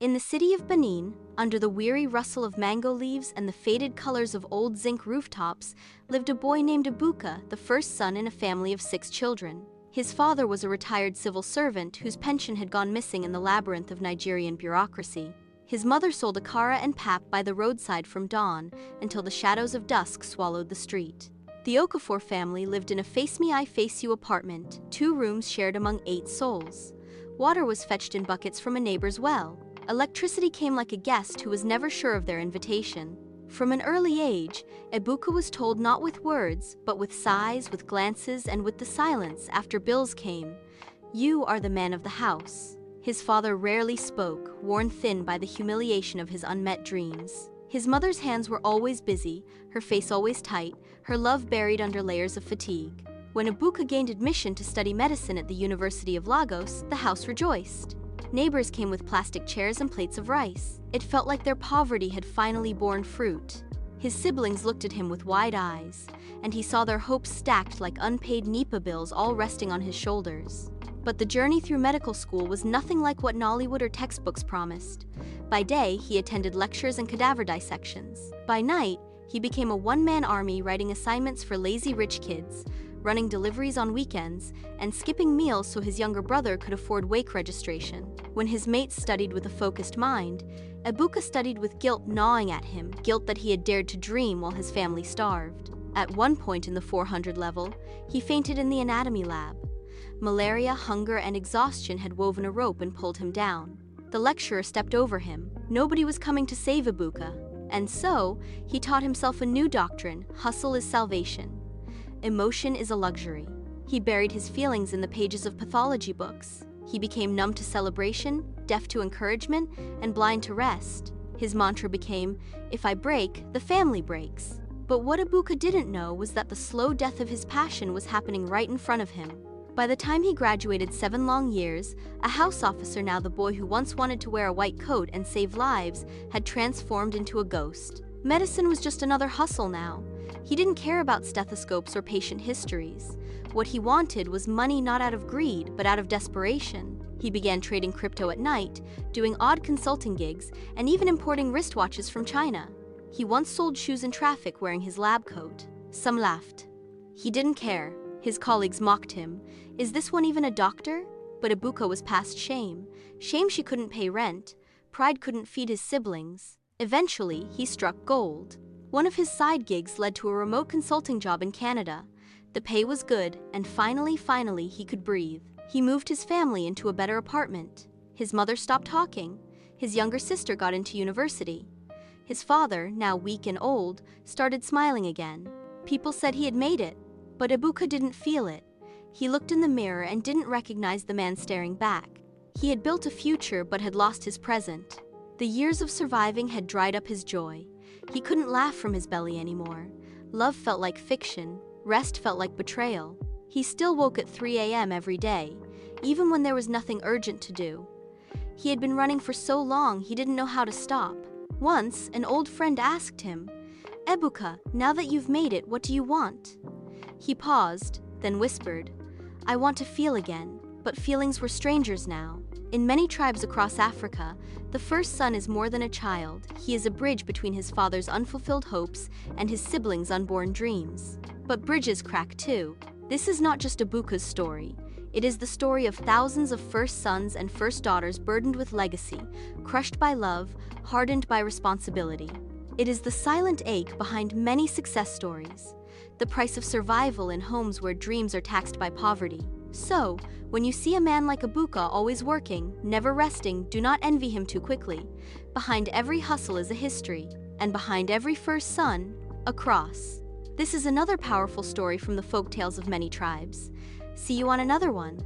In the city of Benin, under the weary rustle of mango leaves and the faded colors of old zinc rooftops, lived a boy named Ebuka, the first son in a family of 6 children. His father was a retired civil servant whose pension had gone missing in the labyrinth of Nigerian bureaucracy. His mother sold akara and pap by the roadside from dawn until the shadows of dusk swallowed the street. The Okafor family lived in a face-me-I-face-you apartment, 2 rooms shared among 8 souls. Water was fetched in buckets from a neighbor's well. Electricity came like a guest who was never sure of their invitation. From an early age, Ebuka was told not with words, but with sighs, with glances, and with the silence after bills came, "You are the man of the house." His father rarely spoke, worn thin by the humiliation of his unmet dreams. His mother's hands were always busy, her face always tight, her love buried under layers of fatigue. When Ebuka gained admission to study medicine at the University of Lagos, the house rejoiced. Neighbors came with plastic chairs and plates of rice. It felt like their poverty had finally borne fruit. His siblings looked at him with wide eyes, and he saw their hopes stacked like unpaid NEPA bills all resting on his shoulders. But the journey through medical school was nothing like what Nollywood or textbooks promised. By day, he attended lectures and cadaver dissections. By night, he became a one-man army writing assignments for lazy rich kids, running deliveries on weekends, and skipping meals so his younger brother could afford wake registration. When his mates studied with a focused mind, Ebuka studied with guilt gnawing at him, guilt that he had dared to dream while his family starved. At one point in the 400 level, he fainted in the anatomy lab. Malaria, hunger, and exhaustion had woven a rope and pulled him down. The lecturer stepped over him. Nobody was coming to save Ebuka. And so, he taught himself a new doctrine: hustle is salvation. Emotion is a luxury. He buried his feelings in the pages of pathology books. He became numb to celebration, deaf to encouragement, and blind to rest. His mantra became, "If I break, the family breaks." But what Ebuka didn't know was that the slow death of his passion was happening right in front of him. By the time he graduated 7 long years, a house officer, now the boy who once wanted to wear a white coat and save lives, had transformed into a ghost. Medicine was just another hustle now. He didn't care about stethoscopes or patient histories. What he wanted was money not out of greed, but out of desperation. He began trading crypto at night, doing odd consulting gigs, and even importing wristwatches from China. He once sold shoes in traffic wearing his lab coat. Some laughed. He didn't care. His colleagues mocked him. Is this one even a doctor? But Ebuka was past shame. Shame she couldn't pay rent. Pride couldn't feed his siblings. Eventually, he struck gold. One of his side gigs led to a remote consulting job in Canada. The pay was good, and finally, he could breathe. He moved his family into a better apartment. His mother stopped talking. His younger sister got into university. His father, now weak and old, started smiling again. People said he had made it, but Ebuka didn't feel it. He looked in the mirror and didn't recognize the man staring back. He had built a future but had lost his present. The years of surviving had dried up his joy. He couldn't laugh from his belly anymore. Love felt like fiction. Rest felt like betrayal. He still woke at 3 a.m. every day, even when there was nothing urgent to do. He had been running for so long he didn't know how to stop. Once, an old friend asked him, "Ebuka, now that you've made it, what do you want?" He paused, then whispered, "I want to feel again." But feelings were strangers now. In many tribes across Africa, the first son is more than a child. He is a bridge between his father's unfulfilled hopes and his siblings' unborn dreams. But bridges crack too. This is not just Ebuka's story. It is the story of thousands of first sons and first daughters burdened with legacy, crushed by love, hardened by responsibility. It is the silent ache behind many success stories, the price of survival in homes where dreams are taxed by poverty. So, when you see a man like Ebuka always working, never resting, do not envy him too quickly. Behind every hustle is a history, and behind every first son, a cross. This is another powerful story from the Folktales of Many Tribes. See you on another one.